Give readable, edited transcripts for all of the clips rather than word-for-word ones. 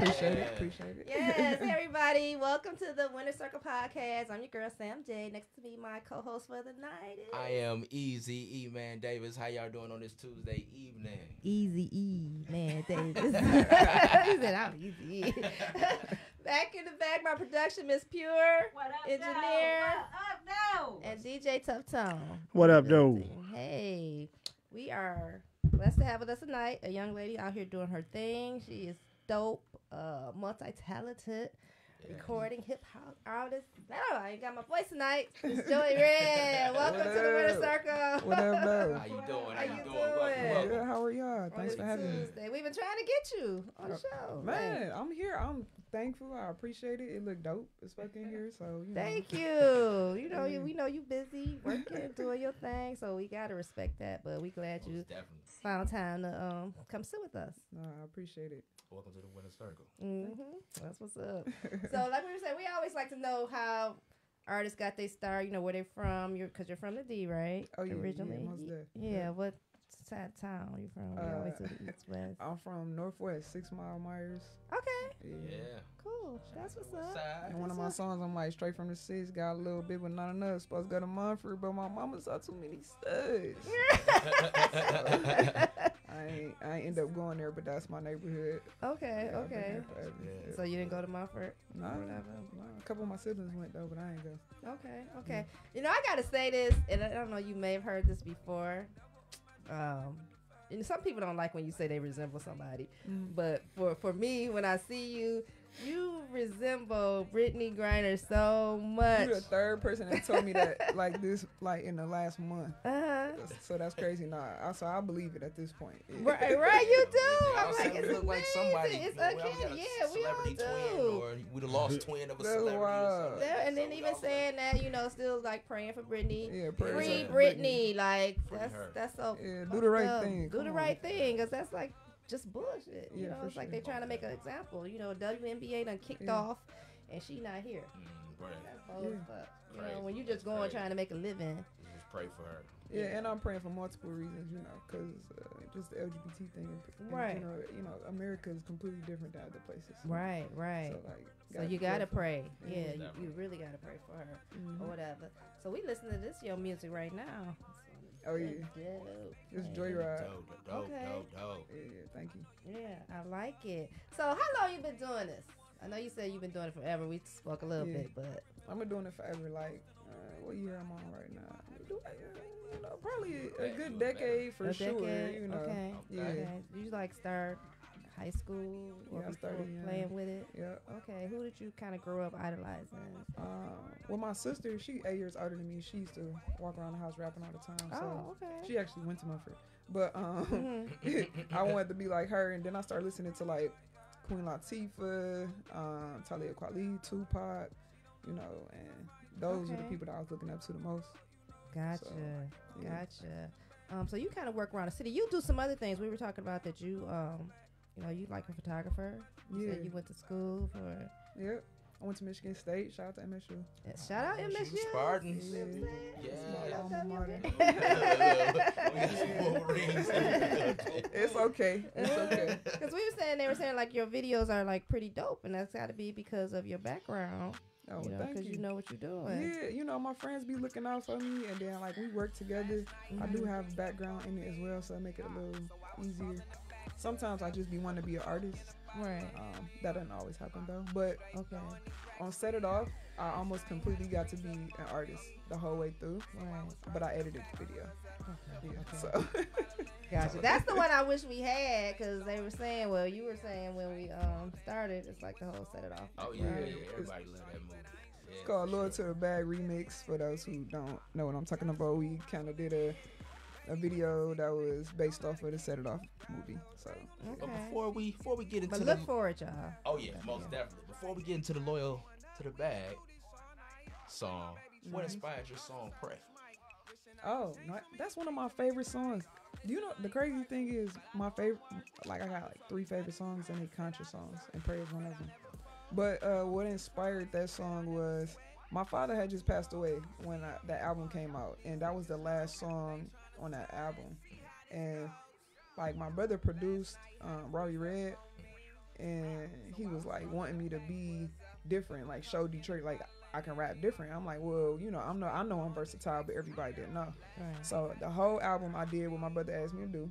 Appreciate it. Yes, hey everybody. Welcome to the Winner Circle Podcast. I'm your girl, Sam J. Next to me, my co-host for the night is... I am Easy Eman Davis. How y'all doing on this Tuesday evening? Easy E-Man Davis. He said, I'm Easy E. Back in the bag, my production, Miss Pure. What up, engineer. What up, and DJ Tuff Tone. What up, though? Hey, we are blessed to have with us tonight a young lady out here doing her thing. She is dope, multi-talented, recording hip hop artist. No, I ain't got my voice tonight. It's Joei Red. Welcome to the Winner Circle. What up, though? How you doing? How you Welcome. Good, how are y'all? Thanks for having me. Tuesday. We've been trying to get you on the show. Man, I'm here. I'm thankful. I appreciate it. It looked dope as fuck in here, so you know. Thank you. You know, we know you busy working, doing your thing, so we gotta respect that. But we glad you found time to come sit with us. No, I appreciate it. Welcome to the Winner Circle. That's what's up. So, like we were saying, we always like to know how artists got their start. You know where they're from. Because you're from the D, right? Oh yeah, originally. Yeah, most definitely. Yeah. What side town you from? We always do the East West. I'm from Northwest, 6 Mile Myers. Okay. Yeah. Cool. That's what's up. And one of my songs, I'm like straight from the 6, got a little bit, but not enough. Supposed to go to Munford, but my mama saw too many studs. I ain't end up going there, but that's my neighborhood. Okay. Yeah, okay. Yeah. So you didn't go to Mumford? No, a couple of my siblings went though, but I ain't go. Okay. You know, I gotta say this, and I don't know, you may have heard this before. And some people don't like when you say they resemble somebody, but for me, when I see you, you resemble Brittany Griner so much. You're the third person that told me that like this, like in the last month. So that's crazy. So I believe it at this point. Right, you do. I'm like, it's look like somebody. It's uncanny. Yeah, we all do. Twin, or we the lost twin of a celebrity. Or something. And then even saying that, you know, still like praying for Brittany. Yeah, free Brittany. Like that's so. Yeah, do the right thing. Do the right thing, because that's like just bullshit. You know, it's sure. like they're trying to make an example. You know, WNBA done kicked off, and she not here. Right. That's bold as fuck. You know, when you just going trying to make a living. Just pray for her. Yeah, and I'm praying for multiple reasons, you know, because just the LGBT thing in general, you know, America is completely different than other places. Right. So you gotta pray. Yeah, you really gotta pray for her or whatever. So we listen to this your music right now. Oh yeah, it's Joyride. Dope. Yeah, thank you. Yeah, I like it. So how long you been doing this? I know you said you've been doing it forever. We spoke a little bit, but I've been doing it forever. Like, what year I'm on right now? You know, probably a good decade for sure. You know, Okay. You like start high school or I started playing with it? Yeah. Okay. Who did you kind of grow up idolizing? Well, my sister, she 8 years older than me. She used to walk around the house rapping all the time. So she actually went to Munford. But I wanted to be like her, and then I started listening to like Queen Latifah, Talib Kweli, Tupac, you know, and those are the people that I was looking up to the most. Gotcha. So you kind of work around the city. You do some other things. We were talking about that you, you know, you like a photographer. You said you went to school for. Yep. I went to Michigan State. Shout out to MSU. Yeah, shout out MSU. Spartans. It's okay. Because they were saying like your videos are like pretty dope, and that's got to be because of your background. Oh, you know, because you know what you're doing. Yeah, you know, my friends be looking out for me, and then like we work together. I do have a background in it as well, so I make it a little easier. Sometimes I just be wanting to be an artist. Right. That doesn't always happen though. But on Set It Off, I almost completely got to be an artist the whole way through. Right. But I edited the video. Okay. So. Gotcha. That's the one I wish we had, because they were saying, well, you were saying when we started, it's like the whole Set It Off. Oh yeah, everybody love that movie. Yeah, it's called Loyal to the Bag Remix. For those who don't know what I'm talking about, we kind of did a video that was based off of the Set It Off movie. So, but before we get into look for it, y'all. Oh yeah, most definitely. Before we get into the Loyal to the Bag song, what inspired your song Pray? Oh, that's one of my favorite songs. You know, the crazy thing is my favorite, like I got like 3 favorite songs, and they conscious songs, and Pray is one of them. But what inspired that song was my father had just passed away when that album came out, and that was the last song on that album. And like my brother produced REDD, and he was like wanting me to be different, like show Detroit like I can rap different. I'm like, well, you know, I know I'm versatile, but everybody didn't know. Right. So the whole album I did what my brother asked me to do,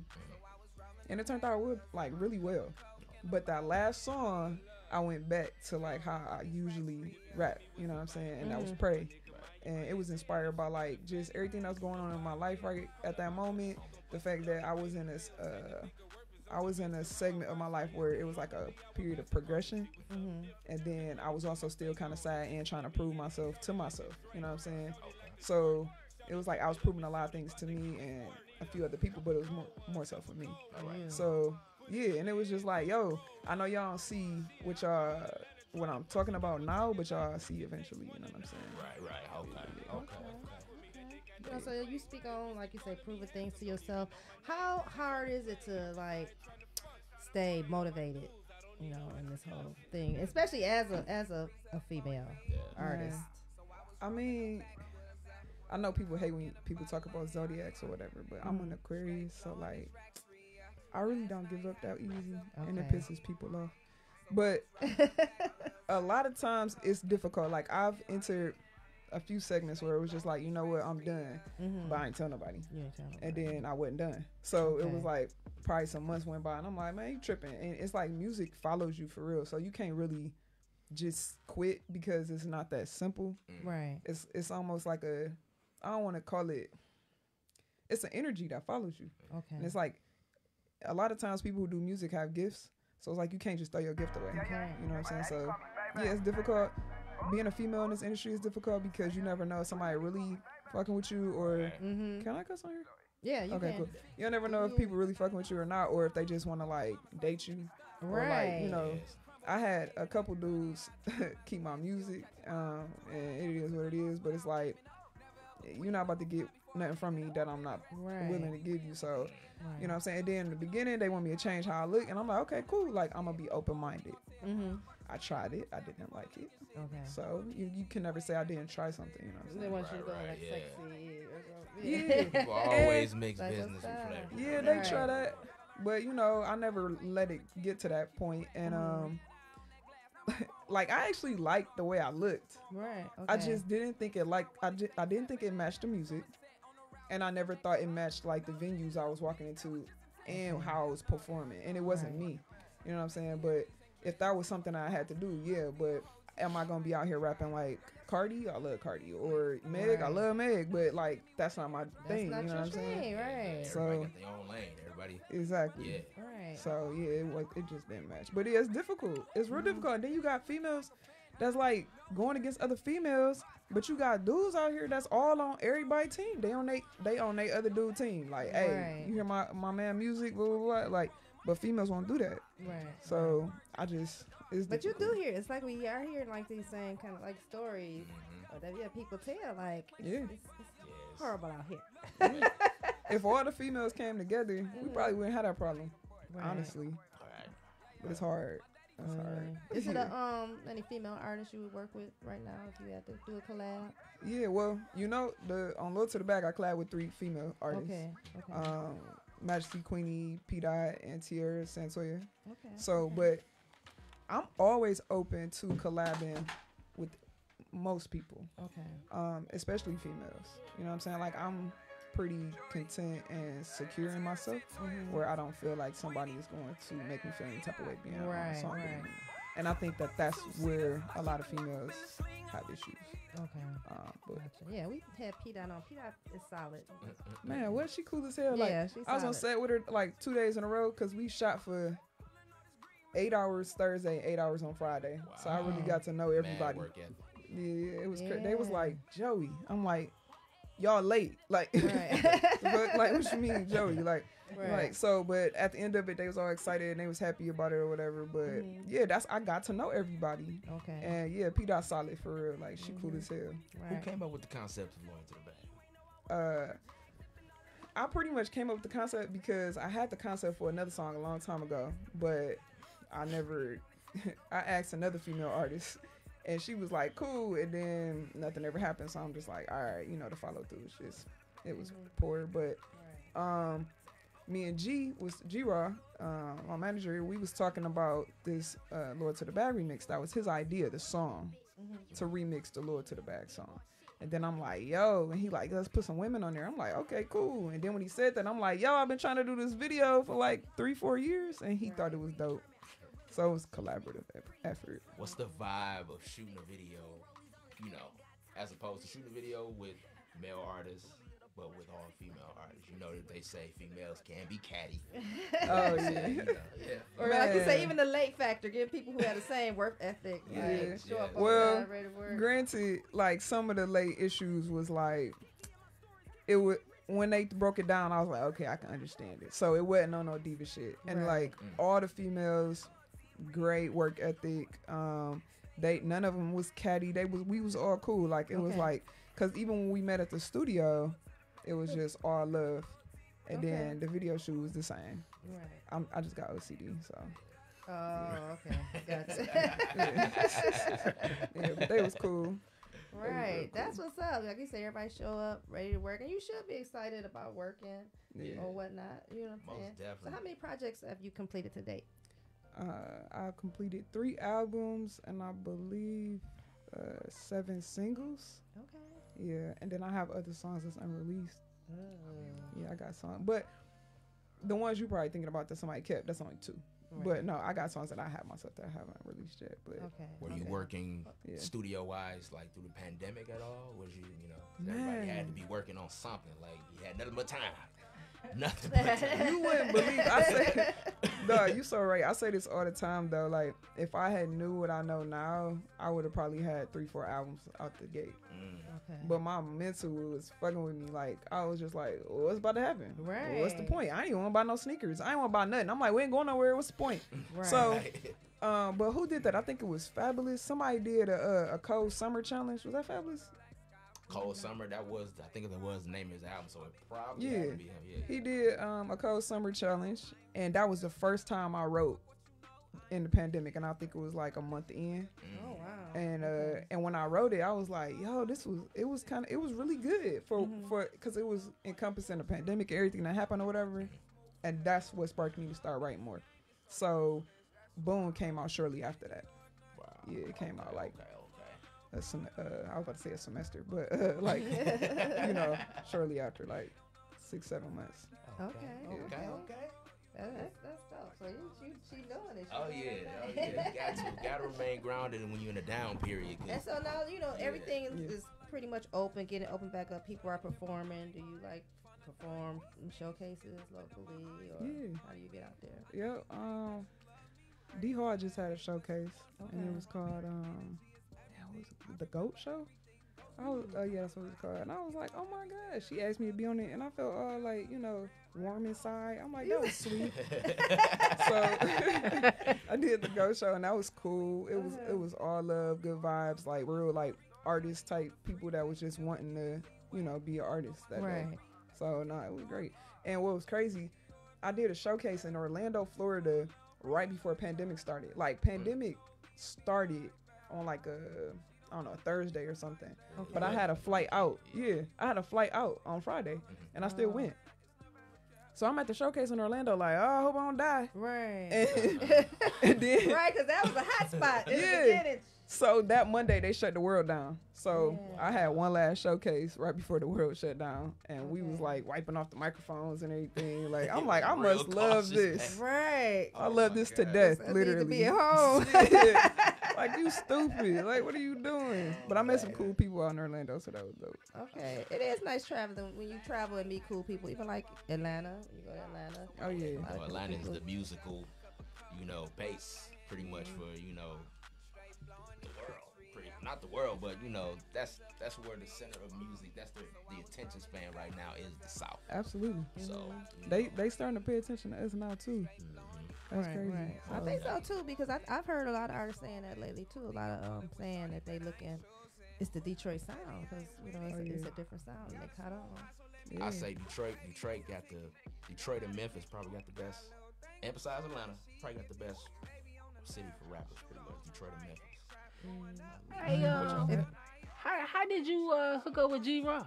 and it turned out like really well. But that last song, I went back to like how I usually rap, you know what I'm saying, and that was Pray. And it was inspired by like just everything that was going on in my life right at that moment. The fact that I was in a segment of my life where it was like a period of progression, and then I was also still kind of sad and trying to prove myself to myself. You know what I'm saying? So it was like I was proving a lot of things to me and a few other people, but it was more so for me. So yeah, and it was just like, yo, I know y'all don't see what I'm talking about now, but y'all see eventually. You know what I'm saying? Right. Okay. You know, so you speak on, like you say, proving things to yourself. How hard is it to like stay motivated, you know, in this whole thing, especially as a female artist? I mean, I know people hate when people talk about zodiacs or whatever, but I'm an Aquarius, so like I really don't give up that easy, and it pisses people off. But a lot of times it's difficult. Like I've entered a few segments where it was just like, you know what, I'm done, but I ain't tell nobody. And then I wasn't done. So it was like probably some months went by, and I'm like, man, you tripping. And it's like music follows you for real, so you can't really just quit because it's not that simple. Right. It's almost like I don't want to call it. It's an energy that follows you. Okay. And it's like a lot of times people who do music have gifts, so it's like you can't just throw your gift away. Okay. You know what I'm saying? So yeah, it's difficult. Being a female in this industry is difficult because you never know if somebody really fucking with you or can I cuss on here? Yeah, you can. Cool. You'll never know if people really fucking with you or not, or if they just want to like date you. Right. Or like, you know, I had a couple dudes keep my music, and it is what it is, but it's like you're not about to get nothing from me that I'm not willing to give you. So you know what I'm saying? And then in the beginning they want me to change how I look, and I'm like, okay, cool, like I'm gonna be open-minded. I tried it, I didn't like it. Okay. So you can never say I didn't try something, you know what I'm saying? They want you to go like sexy or something. Yeah. People always mix business with flavor. Yeah, they try that. But you know, I never let it get to that point. And like I actually liked the way I looked. Right. Okay. I just didn't think it I didn't think it matched the music. And I never thought it matched like the venues I was walking into and how I was performing. And it wasn't me. You know what I'm saying? But if that was something I had to do, yeah, but am I gonna be out here rapping like Cardi? I love Cardi. Or Meg? I love Meg. But like that's not my thing. Not you know what I'm saying? Right. So everybody got their own lane. Everybody. Exactly. Yeah. Right. So yeah, it just didn't match. But yeah, it's difficult. It's real difficult. And then you got females that's like going against other females, but you got dudes out here that's all on everybody's team. They on they other dude team. Like, hey, you hear my man music, blah, blah, blah. Like, but females won't do that. Right. So I just it's But difficult. you do hear, it's like we are hearing like these same kind of like stories or that people tell, like it's horrible out here. If all the females came together, we probably wouldn't have that problem. Honestly. But it's hard. It's hard. Is it any female artists you would work with right now if you had to do a collab? Yeah, well, you know, on Low to the Back, I collab with 3 female artists. Okay. Majesty Queenie, P. Dot, and Tierra Santoya. Okay. So, but I'm always open to collabing with most people. Okay. Especially females. You know what I'm saying? Like, I'm pretty content and secure in myself where I don't feel like somebody is going to make me feel any type of way being on a song with me. And I think that's where a lot of females have issues. Okay. But yeah, we had P. Dot on. P. Dot is solid. Man, what? She cool as hell. Yeah, like, she's I was on set with her like 2 days in a row because we shot for 8 hours Thursday, 8 hours on Friday. Wow. So I really got to know everybody. Yeah, it was crazy. They was like, Joey. I'm like, y'all late. Like, but like, what you mean, Joey? Like, so, but at the end of it, they was all excited and they was happy about it or whatever. But yeah, I got to know everybody. Okay. And yeah, P. Dot solid for real. Like, she cool as hell. Right. Who came up with the concept of Going to the Bag? I pretty much came up with the concept because I had the concept for another song a long time ago, but I never. I asked another female artist. And she was like, cool, and then nothing ever happened. So I'm just like, all right, you know, the follow through was just, it was poor. But me and G-Raw, my manager, we was talking about this Lord to the Bag remix. That was his idea, the song, to remix the Lord to the Bag song. And then I'm like, yo, and he like, let's put some women on there. I'm like, okay, cool. And then when he said that, I'm like, yo, I've been trying to do this video for like 3-4 years, and he thought it was dope. So it was collaborative effort. What's the vibe of shooting a video, you know, as opposed to shooting a video with male artists, but with all female artists? You know that they say females can be catty. Oh, yeah. You know, Or like you say, even the late factor, give people who have the same work ethic. Yeah. Like, show up on Well, time, ready to work. granted, like some of the late issues was like, it would, when they broke it down, I was like, okay, I can understand it. So it wasn't on no diva shit. And like all the females, great work ethic. None of them was catty. We was all cool. Like it was like, cause even when we met at the studio, it was just all love. And then the video shoot was the same. Right. I just got OCD, so. Oh, okay. Gotcha. Yeah, but they was cool. Right. That's what's up. Like you say, everybody show up ready to work, and you should be excited about working or whatnot. You know what I'm saying? Most definitely. So how many projects have you completed to date? I've completed 3 albums and I believe 7 singles. Okay. Yeah, and then I have other songs that's unreleased. Yeah, I got songs, but the ones you probably thinking about that somebody kept, that's only 2. Right. But no, I got songs that I have myself that I haven't released yet. But were you working studio wise like through the pandemic at all? Was you know, everybody had to be working on something, like you had nothing but time. Nothing but time. You wouldn't believe I say, dog, you so right. I say this all the time though. Like if I had knew what I know now, I would have probably had 3-4 albums out the gate. Okay. But my mental was fucking with me. Like I was just like, oh, what's about to happen? Right. Well, what's the point? I ain't even want to buy no sneakers. I ain't want to buy nothing. I'm like, we ain't going nowhere. What's the point? Right. So, but who did that? I think it was Fabulous. Somebody did a cold summer challenge. Was that Fabulous? Cold Summer, I think that was the name of his album, so it probably had to be him. Yeah. He did a Cold Summer challenge, and that was the first time I wrote in the pandemic, and I think it was like a month in. Oh wow! And when I wrote it, I was like, yo, it was really good for because it was encompassing the pandemic, everything that happened or whatever, and that's what sparked me to start writing more. So, Boom came out shortly after that. Wow. Yeah, it came out like. Okay. I was about to say a semester, but like shortly after, like 6-7 months. Okay. That's dope. So she doing it. Oh yeah. You got to remain grounded when you're in a down period. And so now everything is pretty much open, getting open back up. People are performing. Do you like perform in showcases locally, or how do you get out there? Yeah. D Hard just had a showcase, and it was called the GOAT Show. That's what it was called. And I was like, oh my gosh. She asked me to be on it, and I felt all like, warm inside. I'm like, that was sweet. So I did the GOAT Show, and that was cool. It was all love, good vibes, like real like artist type people that was just wanting to, be an artist that day. So no, it was great. And what was crazy, I did a showcase in Orlando, Florida, right before pandemic started. Like pandemic started on like a Thursday or something. Okay. But I had a flight out. Yeah, I had a flight out on Friday, and I still went. So I'm at the showcase in Orlando, like, oh, I hope I don't die. Right. And then, right, because that was a hot spot in the beginning. So that Monday they shut the world down. So I had one last showcase right before the world shut down, and we was like wiping off the microphones and everything. Like I'm like, I must love this. Right. I love this to death, literally. To be at home. Like you stupid. Like what are you doing? But I met some cool people out in Orlando, so that was dope. Okay, it is nice traveling when you travel and meet cool people. Even like Atlanta, you go to Atlanta. Oh yeah. Atlanta is the musical, base pretty much for not the world, but that's where the center of music, that's the attention span right now is the South. Absolutely. So they starting to pay attention to us now too. That's crazy. Right. I think so too, because I've heard a lot of artists saying that lately too. A lot of saying that they looking, it's the Detroit sound, because it's a different sound and they caught on. Yeah. I say Detroit and Memphis probably got the best, and besides Atlanta, probably got the best city for rappers, pretty much. Detroit and Memphis. Hey, how did you hook up with G-Raw?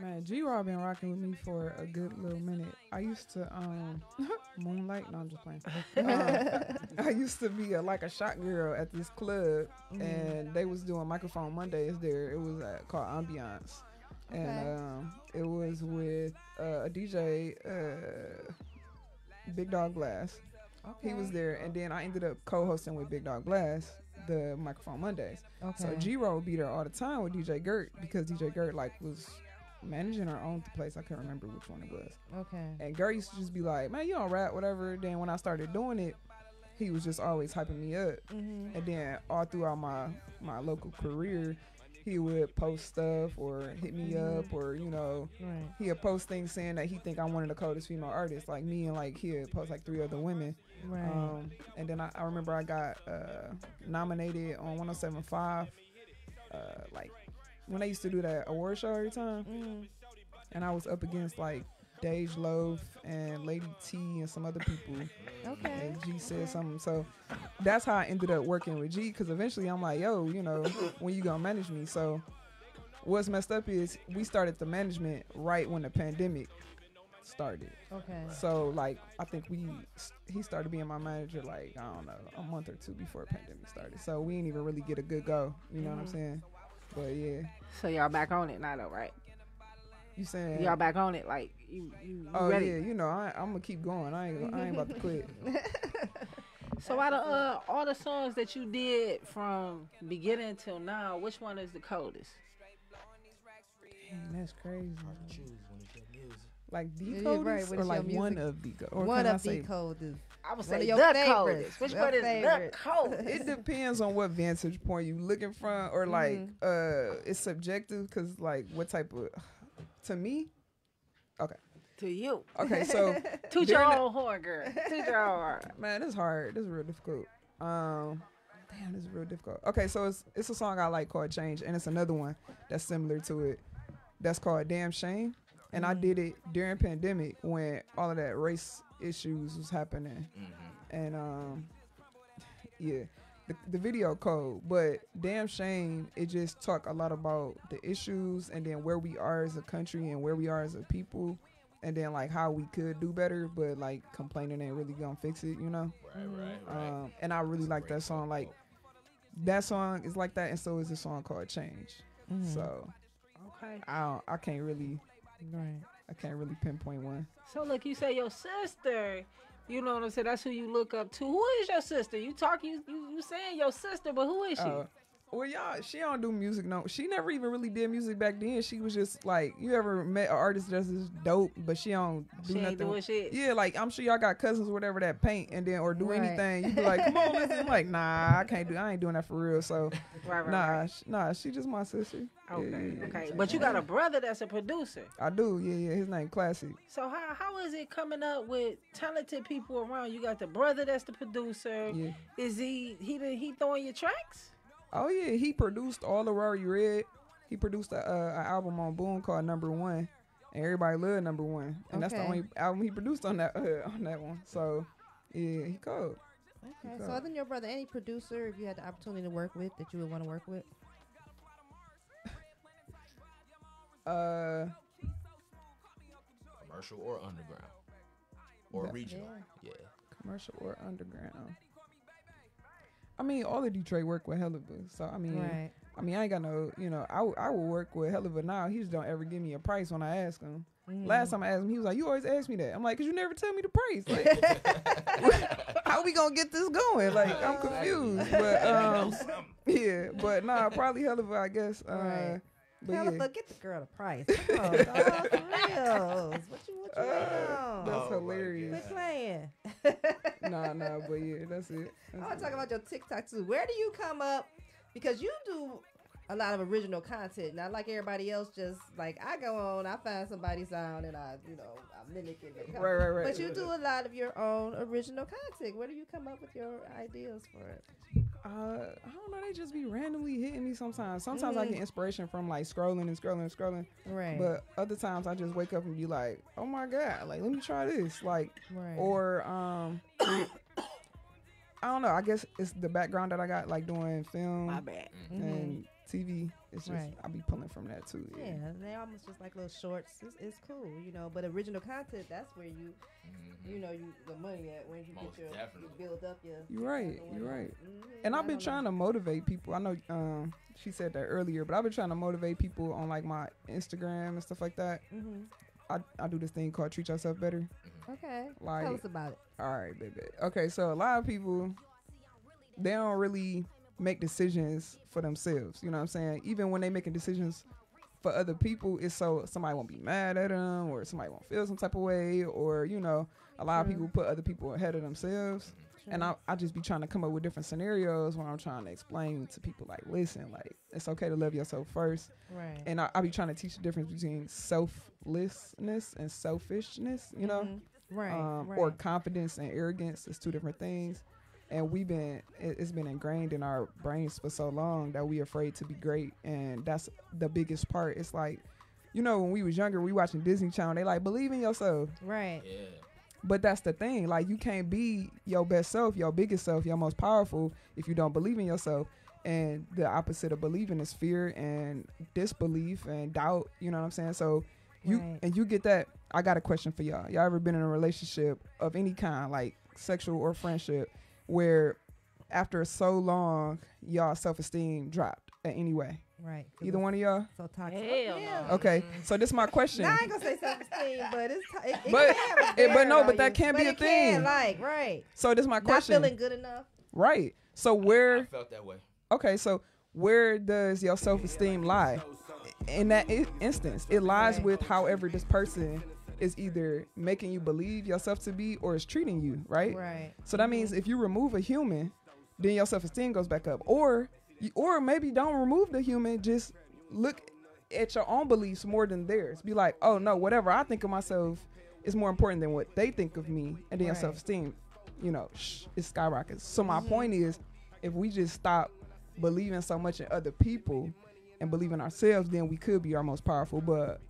Man, G-Raw been rocking with me for a good little minute. I used to Moonlight. No, I'm just playing. I used to be like a shot girl at this club, and they was doing Microphone Mondays there. It was called Ambiance, and it was with a DJ, Big Dog Blast. He was there, and then I ended up co-hosting with Big Dog Blast the Microphone Mondays. So G-Raw would be there all the time with DJ Gert, because DJ Gert was managing or owned the place. I can't remember which one it was. And Gert used to just be like, man, you don't rap, whatever. Then when I started doing it, he was just always hyping me up. And then all throughout my local career, he would post stuff or hit me up, or he'd post things saying that he think I'm one of the coldest female artists, like me, and like he'd post like 3 other women. And then I remember I got nominated on 107.5, like when they used to do that award show every time, and I was up against like Dej Loaf and Lady T and some other people. And G said something, so that's how I ended up working with G, because eventually I'm like, yo, when you gonna manage me? So what's messed up is we started the management right when the pandemic started. So like I think he started being my manager like, I don't know, a month or 2 before the pandemic started. So we didn't even really get a good go. You know what I'm saying? But yeah. So y'all back on it now though, right? You saying y'all back on it? Like you ready? Yeah, I'm gonna keep going. I ain't about to quit. So out of all the songs that you did from beginning till now, which one is the coldest? Dang, that's crazy. Hard to choose when it's your music. Like the coldest, or like one of the coldest? One of the coldest. I would say the coldest. Which one is the coldest? It depends on what vantage point you looking from, or like it's subjective, because like what type of, to me, to you. Okay, so toot your own horn, girl. Toot your own horn. Man, this is hard. This is real difficult. Damn, this is real difficult. Okay, so it's a song I like called Change, and it's another one that's similar to it that's called Damn Shame. And I did it during pandemic when all of that race issues was happening. And yeah, the video cold, but Damn Shame, it just talk a lot about the issues, and then where we are as a country and where we are as a people, and then like how we could do better, but like complaining ain't really gonna fix it, Right. And I really like that song. Like that song is like that, and so is a song called Change. So I can't really pinpoint one. So look, you say your sister, you know what I'm saying? That's who you look up to. Who is your sister? You talking, you saying your sister, but who is she? Well, y'all, she don't do music. No, she never even really did music back then. She was just like, you ever met an artist that's just dope, but she don't do nothing. Ain't doing shit. Yeah, like I'm sure y'all got cousins or whatever that paint and then or do anything. You be like, come on, listen. I'm like, nah, I ain't doing that for real. So nah, she just my sister. Okay. But you got a brother that's a producer. I do. Yeah. His name Classic. So how is it coming up with talented people around? You got the brother that's the producer. Yeah. Is he throwing your tracks? Oh yeah, he produced all of Rory Red. He produced an album on Boom called Number One, and everybody loved Number One, and that's the only album he produced on that one. So yeah, he cold. Okay, so other than your brother, any producer, if you had the opportunity to work with, that you would want to work with? Commercial or underground or regional? Yeah. Commercial or underground. I mean, all of Detroit work with Helluva, so I mean, I ain't got no, I will work with Helluva now. He just don't ever give me a price when I ask him. Last time I asked him, he was like, "You always ask me that." I'm like, "Cause you never tell me the price. Like, how we gonna get this going? Like, I'm confused." But yeah, but nah, probably Helluva, I guess. But Helluva, get the girl the price. Come on, dog, for real. What you that's hilarious. Quit playing. Nah, but yeah, that's it. I want to talk about your TikTok too. Where do you come up? Because you do a lot of original content. Not like everybody else, just like I go on, I find somebody's sound and I mimic it. Right. But you do a lot of your own original content. Where do you come up with your ideas for it? I don't know. They just be randomly hitting me sometimes. Sometimes I get inspiration from like scrolling. Right. But other times I just wake up and be like, oh my God, like let me try this. Like, or I don't know. I guess it's the background that I got, like doing film My bad. and TV. It's just I be pulling from that too. Yeah, they almost just like little shorts. It's cool, you know. But original content, that's where you, you know, the money at when you Most get definitely. you build up your. You're right. And I've been trying to motivate people. I know she said that earlier, but I've been trying to motivate people on like my Instagram and stuff like that. I do this thing called Treat Yourself Better. Okay. Like, tell us about it. All right, baby. Okay, so a lot of people, they don't really make decisions for themselves. You know what I'm saying? Even when they making decisions for other people, it's so somebody won't be mad at them or somebody won't feel some type of way, or, you know, a lot of people put other people ahead of themselves. And I just be trying to come up with different scenarios when I'm trying to explain to people, like, listen, like, it's okay to love yourself first. Right. And I be trying to teach the difference between selflessness and selfishness, you know? Right. Or confidence and arrogance is two different things. And it's been ingrained in our brains for so long that we're afraid to be great. And that's the biggest part. It's like, you know, when we was younger, we watching Disney Channel, they like, believe in yourself. Right. Yeah. But that's the thing. Like, you can't be your best self, your biggest self, your most powerful if you don't believe in yourself. And the opposite of believing is fear and disbelief and doubt. You know what I'm saying? So you get that. I got a question for y'all. Y'all ever been in a relationship of any kind, like sexual or friendship, where after so long y'all self-esteem dropped in any way? Right. Either one of y'all? So toxic. Hell no. Okay, so this is my question. Now I ain't gonna say self-esteem, but it's but that can't be a thing. Right. So this is my question. Not feeling good enough. Right. So I felt that way. Okay, so where does your self-esteem lie? In that instance, it lies with however this person is either making you believe yourself to be or is treating you, right? Right. So that means if you remove a human, then your self-esteem goes back up. Or maybe don't remove the human, just look at your own beliefs more than theirs. Be like, oh no, whatever I think of myself is more important than what they think of me, and then your self-esteem, you know, it skyrockets. So my point is, if we just stop believing so much in other people and believe in ourselves, then we could be our most powerful. But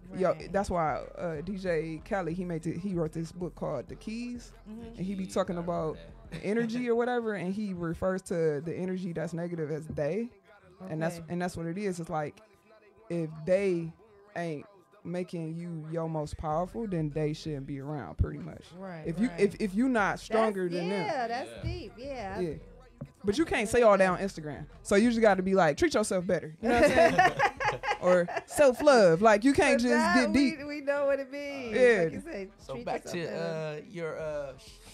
that's why DJ Khaled, he wrote this book called The Keys, and he be talking about energy or whatever, and he refers to the energy that's negative as they, and that's what it is. It's like, if they ain't making you your most powerful, then they shouldn't be around, pretty much. Right. If you're not stronger than them. Yeah, that's deep. Yeah. But you can't say all that on Instagram. So you just got to be like, treat yourself better. You know what I'm saying? Or self-love. Like, you can't just get deep. We know what it means. Yeah. Like you say, so back to your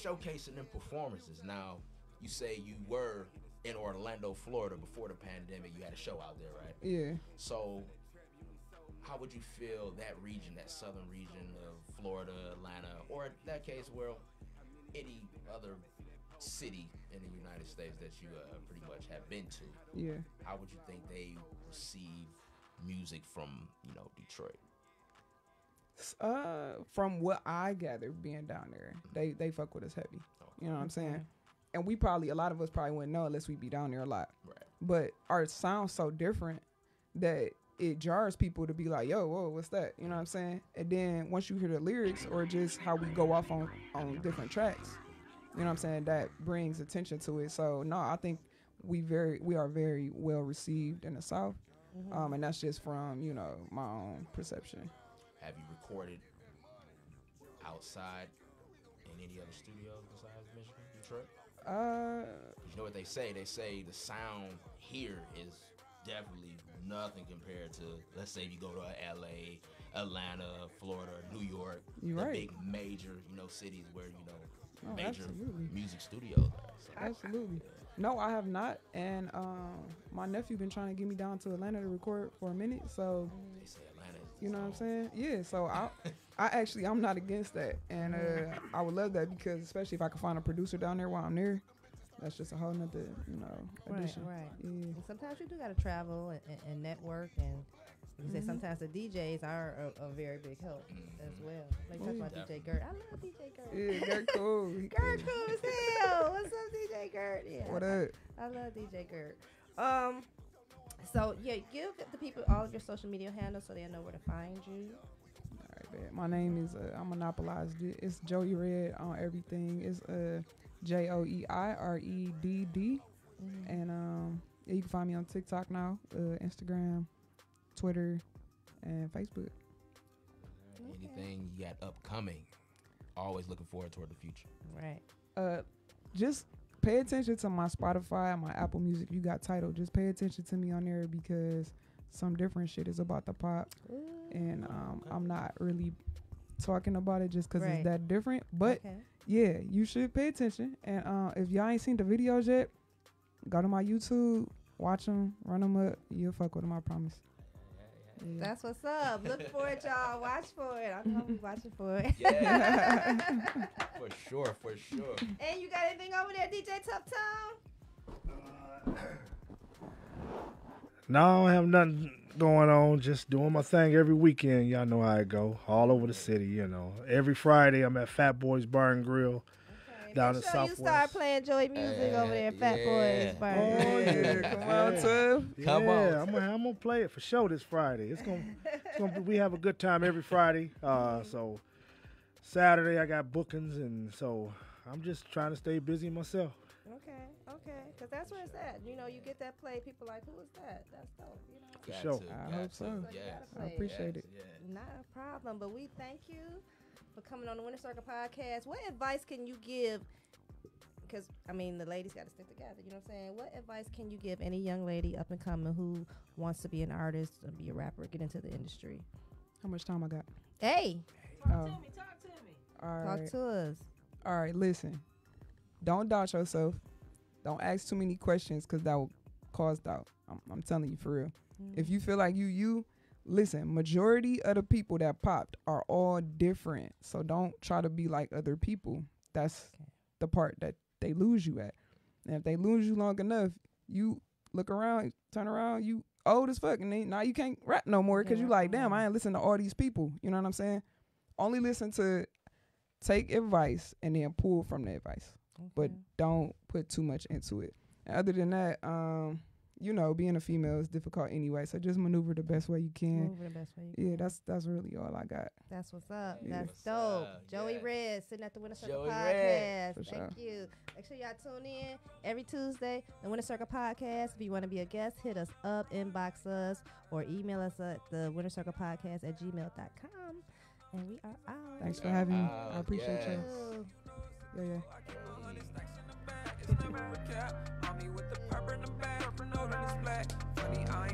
showcasing and performances. Now, you say you were in Orlando, Florida before the pandemic. You had a show out there, right? Yeah. So how would you feel that region, that southern region of Florida, Atlanta, or in that case, well, any other city in the United States that you pretty much have been to? Yeah. How would you think they receive music from, you know, Detroit? From what I gathered being down there, they fuck with us heavy. You know what I'm saying? And a lot of us probably wouldn't know unless we be down there a lot. Right. But our sound's so different that it jars people to be like, yo, whoa, what's that? You know what I'm saying? And then once you hear the lyrics or just how we go off on different tracks, you know what I'm saying, that brings attention to it. So no, I think we are very well received in the South. And that's just from, you know, my own perception. Have you recorded outside in any other studios besides Michigan, Detroit? You know what they say? They say the sound here is definitely nothing compared to, let's say, you go to LA, Atlanta, Florida, New York, big major, you know, cities where, you know, major music studios are. So, absolutely. No, I have not. And my nephew been trying to get me down to Atlanta to record for a minute. So they say Atlanta, you know what I'm saying? Yeah. So I'm not against that, and I would love that, because especially if I could find a producer down there while I'm there, that's just a whole nother, you know, addition. Right. Yeah. And sometimes you do gotta travel and network, and you say sometimes the DJs are a very big help as well. Like talk about DJ Gert. I love DJ Gert. Yeah, Gert cool. Gert cool as hell. What's up, DJ Gert? Yeah. What up? I love DJ Gert. So yeah, give the people all of your social media handles so they know where to find you. All right, man. My name is I monopolized it. It's Joey Red on everything. It's JoeiREDD, and Yeah, you can find me on TikTok now, Instagram, Twitter, and Facebook. Anything you got upcoming? Always looking forward toward the future. Right. Just pay attention to my Spotify and my Apple Music. You got title. Just pay attention to me on there because some different shit is about to pop. Ooh. And I'm not really talking about it just because it's that different. But yeah, you should pay attention. And if y'all ain't seen the videos yet, go to my YouTube, watch them, run them up. You'll fuck with them, I promise. Yeah. That's what's up. Look for it, y'all. Watch for it. I'm gonna be watching for it. Yeah. For sure. And you got anything over there, DJ Tuff Town? No, I don't have nothing going on. Just doing my thing every weekend. Y'all know how it go. All over the city, you know. Every Friday, I'm at Fat Boys Bar and Grill. Down in Southwest. You start playing Joey music over there, Fat Boys Bar. Oh yeah, come on, Tuff. Come on. I'm gonna play it for sure this Friday. It's gonna be, we have a good time every Friday. So Saturday I got bookings, and so I'm just trying to stay busy myself. Okay, because that's where it's at. You know, you get that play, people like, who is that? That's dope. You know, for sure. I hope so. I appreciate it. Not a problem, but we thank you for coming on the Winter Circle podcast. What advice can you give? Because, I mean, the ladies got to stick together. You know what I'm saying? What advice can you give any young lady up and coming who wants to be an artist and be a rapper, get into the industry? How much time I got? Hey. Talk to me. All right. Talk to us. All right, listen. Don't doubt yourself. Don't ask too many questions because that will cause doubt. I'm telling you for real. Mm-hmm. If you feel like you listen, majority of the people that popped are all different. So don't try to be like other people. That's the part that they lose you at. And if they lose you long enough, you look around, turn around, you old as fuck. And now you can't rap no more because you like, damn, I ain't listen to all these people. You know what I'm saying? Only listen to, take advice and then pull from the advice. Okay. But don't put too much into it. And other than that, you know, being a female is difficult anyway. So just maneuver the best way you can. Yeah, that's really all I got. That's what's up. Yeah. That's dope. Joey Red sitting at the Winter Circle podcast. Thank you. Make sure y'all tune in every Tuesday. The Winter Circle podcast. If you want to be a guest, hit us up, inbox us, or email us at the Winter Circle podcast at gmail.com. And we are out. Thanks for having me. I appreciate you. Yeah. Funny, I